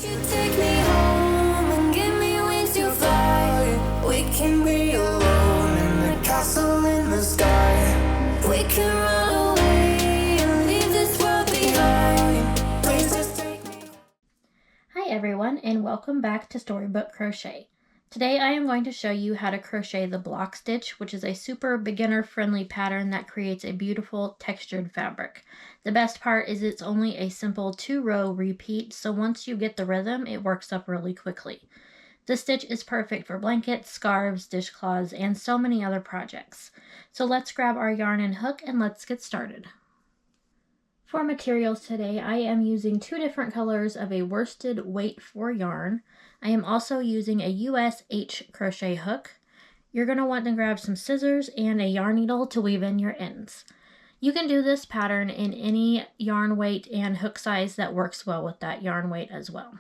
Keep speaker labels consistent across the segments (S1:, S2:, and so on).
S1: You take me home and give me wings to fly. We can be alone in the castle in the sky. We can run away and leave this world behind. Please just take me.
S2: Hi everyone, and welcome back to Storybook Crochet. Today I am going to show you how to crochet the block stitch, which is a super beginner friendly pattern that creates a beautiful textured fabric. The best part is it's only a simple 2-row repeat, so once you get the rhythm, it works up really quickly. This stitch is perfect for blankets, scarves, dishcloths, and so many other projects. So let's grab our yarn and hook and let's get started. For materials today, I am using 2 different colors of a worsted weight 4 yarn. I am also using a US H crochet hook. You're going to want to grab some scissors and a yarn needle to weave in your ends. You can do this pattern in any yarn weight and hook size that works well with that yarn weight as well.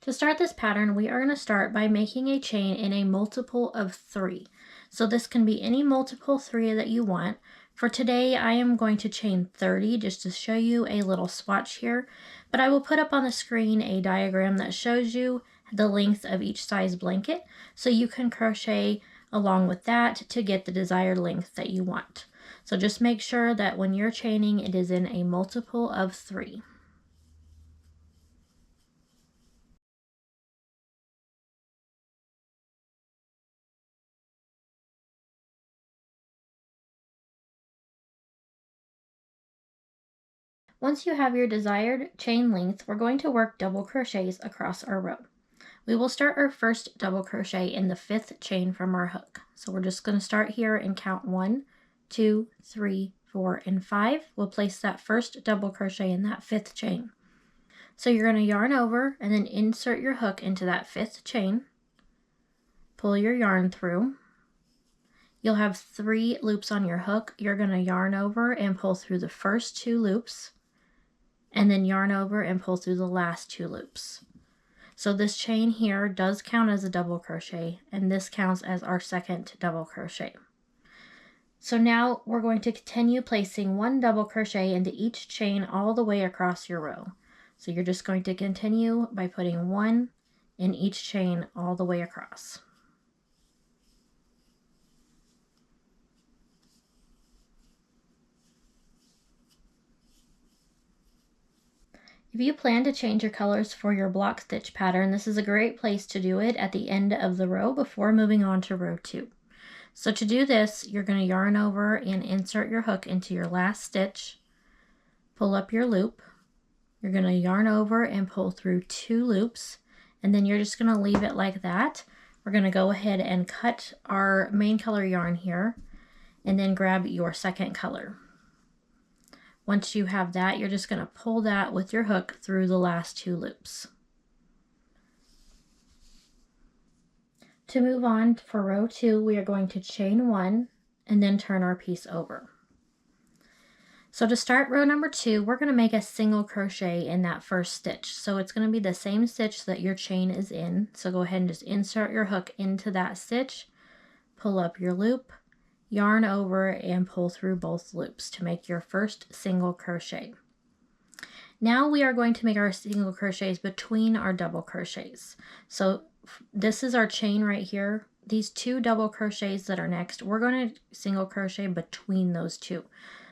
S2: To start this pattern, we are going to start by making a chain in a multiple of 3. So this can be any multiple 3 that you want. For today, I am going to chain 30 just to show you a little swatch here, but I will put up on the screen a diagram that shows you the length of each size blanket, so you can crochet along with that to get the desired length that you want. So just make sure that when you're chaining, it is in a multiple of 3. Once you have your desired chain length, we're going to work double crochets across our row. We will start our first double crochet in the 5th chain from our hook. So we're just going to start here and count 1, 2, 3, 4, and 5. We'll place that first double crochet in that 5th chain. So you're going to yarn over and then insert your hook into that 5th chain. Pull your yarn through. You'll have 3 loops on your hook. You're going to yarn over and pull through the first 2 loops, and then yarn over and pull through the last 2 loops. So this chain here does count as a double crochet, and this counts as our second double crochet. So now we're going to continue placing 1 double crochet into each chain all the way across your row. So you're just going to continue by putting 1 in each chain all the way across. If you plan to change your colors for your block stitch pattern, this is a great place to do it at the end of the row before moving on to row 2. So to do this, you're going to yarn over and insert your hook into your last stitch, pull up your loop, you're going to yarn over and pull through 2 loops, and then you're just going to leave it like that. We're going to go ahead and cut our main color yarn here, and then grab your second color. Once you have that, you're just going to pull that with your hook through the last 2 loops. To move on for row 2, we are going to chain 1 and then turn our piece over. So to start row number 2, we're going to make a single crochet in that first stitch. So it's going to be the same stitch that your chain is in. So go ahead and just insert your hook into that stitch, pull up your loop, yarn over and pull through both loops to make your first single crochet. Now we are going to make our single crochets between our double crochets. So this is our chain right here. These 2 double crochets that are next, we're going to single crochet between those 2.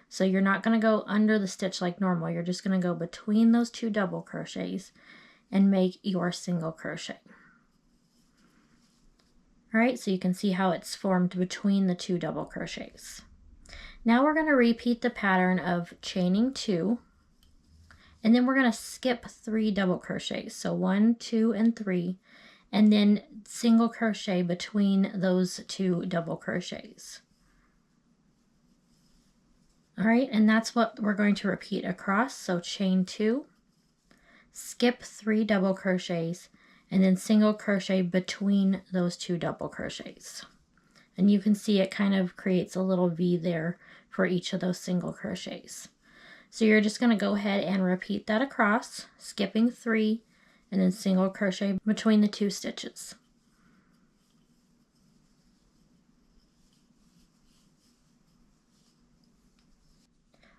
S2: So you're not going to go under the stitch like normal. You're just going to go between those 2 double crochets and make your single crochet. Alright, so you can see how it's formed between the 2 double crochets. Now we're going to repeat the pattern of chaining 2, and then we're going to skip 3 double crochets. So 1, 2, and 3, and then single crochet between those 2 double crochets. Alright, and that's what we're going to repeat across. So chain 2, skip 3 double crochets, and then single crochet between those 2 double crochets. And you can see it kind of creates a little V there for each of those single crochets. So you're just going to go ahead and repeat that across, skipping 3 and then single crochet between the 2 stitches.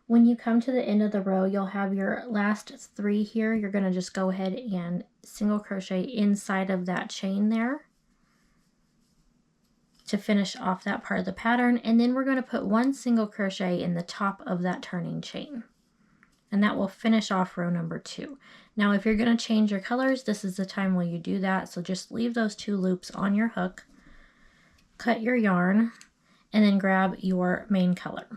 S2: When you come to the end of the row, you'll have your last 3 here. You're going to just go ahead and single crochet inside of that chain there to finish off that part of the pattern, and then we're going to put 1 single crochet in the top of that turning chain, and that will finish off row number 2. Now if you're going to change your colors, this is the time where you do that, so just leave those 2 loops on your hook, cut your yarn, and then grab your main color.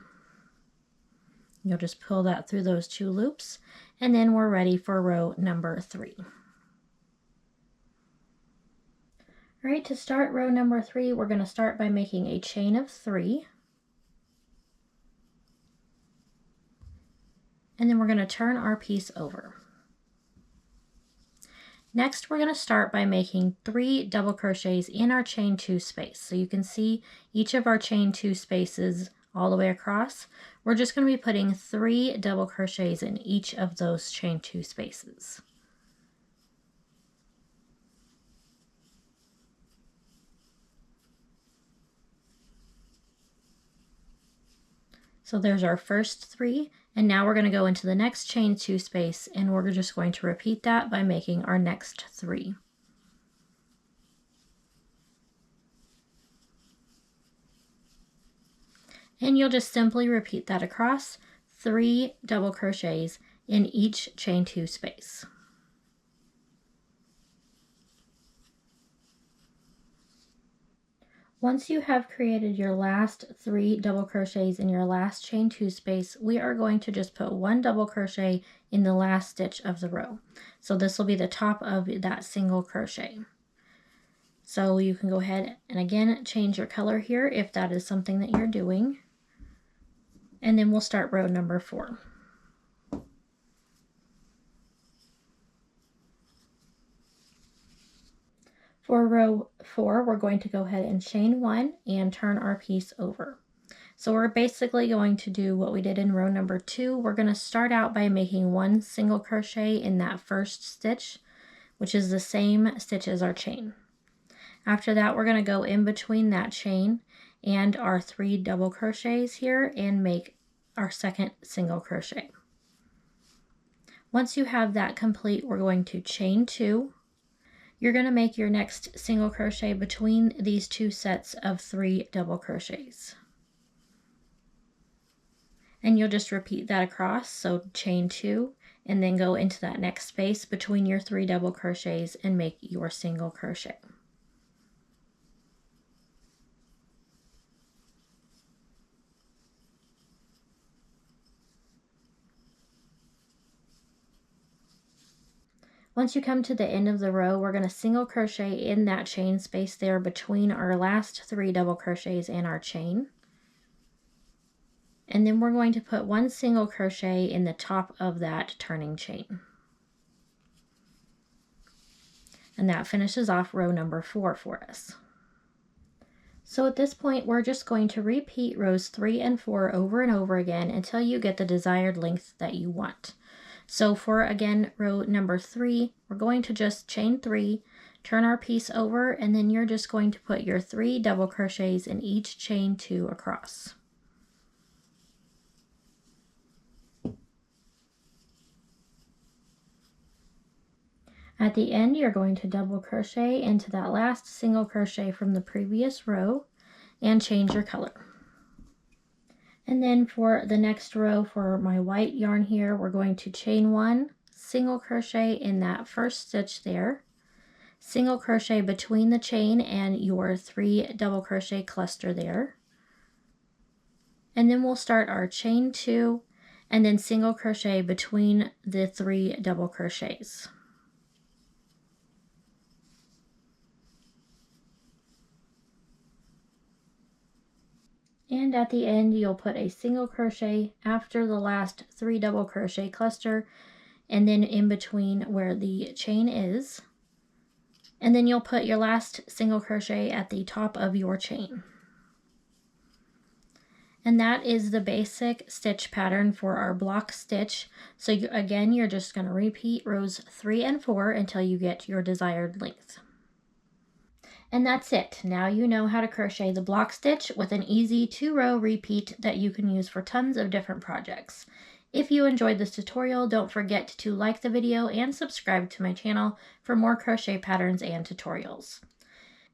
S2: You'll just pull that through those 2 loops, and then we're ready for row number 3. All right, to start row number 3, we're going to start by making a chain of 3. And then we're going to turn our piece over. Next, we're going to start by making 3 double crochets in our chain 2 space. So you can see each of our chain 2 spaces all the way across. We're just going to be putting 3 double crochets in each of those chain 2 spaces. So there's our first 3, and now we're going to go into the next chain 2 space, and we're just going to repeat that by making our next 3. And you'll just simply repeat that across, 3 double crochets in each chain 2 space. Once you have created your last 3 double crochets in your last chain 2 space, we are going to just put 1 double crochet in the last stitch of the row. So this will be the top of that single crochet. So you can go ahead and again change your color here if that is something that you're doing. And then we'll start row number 4. For row 4, we're going to go ahead and chain 1 and turn our piece over. So we're basically going to do what we did in row number 2. We're going to start out by making 1 single crochet in that first stitch, which is the same stitch as our chain. After that, we're going to go in between that chain and our 3 double crochets here and make our second single crochet. Once you have that complete, we're going to chain 2. You're going to make your next single crochet between these 2 sets of 3 double crochets. And you'll just repeat that across, so chain 2, and then go into that next space between your 3 double crochets and make your single crochet. Once you come to the end of the row, we're going to single crochet in that chain space there between our last 3 double crochets and our chain. And then we're going to put 1 single crochet in the top of that turning chain. And that finishes off row number 4 for us. So at this point, we're just going to repeat rows 3 and 4 over and over again until you get the desired length that you want. So for, again, row number 3, we're going to just chain 3, turn our piece over, and then you're just going to put your 3 double crochets in each chain 2 across. At the end, you're going to double crochet into that last single crochet from the previous row and change your color. And then for the next row, for my white yarn here, we're going to chain 1, single crochet in that first stitch there, single crochet between the chain and your 3 double crochet cluster there. And then we'll start our chain 2 and then single crochet between the 3 double crochets. And at the end, you'll put a single crochet after the last 3 double crochet cluster and then in between where the chain is. And then you'll put your last single crochet at the top of your chain. And that is the basic stitch pattern for our block stitch. So again, you're just going to repeat rows 3 and 4 until you get your desired length. And that's it. Now you know how to crochet the block stitch with an easy 2-row repeat that you can use for tons of different projects. If you enjoyed this tutorial, don't forget to like the video and subscribe to my channel for more crochet patterns and tutorials.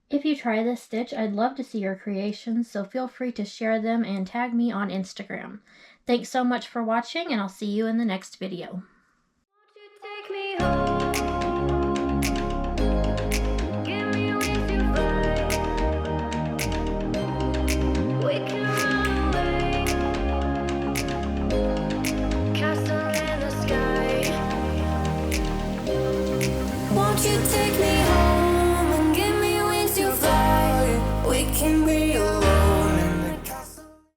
S2: If you try this stitch, I'd love to see your creations, so feel free to share them and tag me on Instagram. Thanks so much for watching, and I'll see you in the next video.
S1: Won't you take me home? Give me wings to fly. We can run away. Castle in the sky. Won't you take me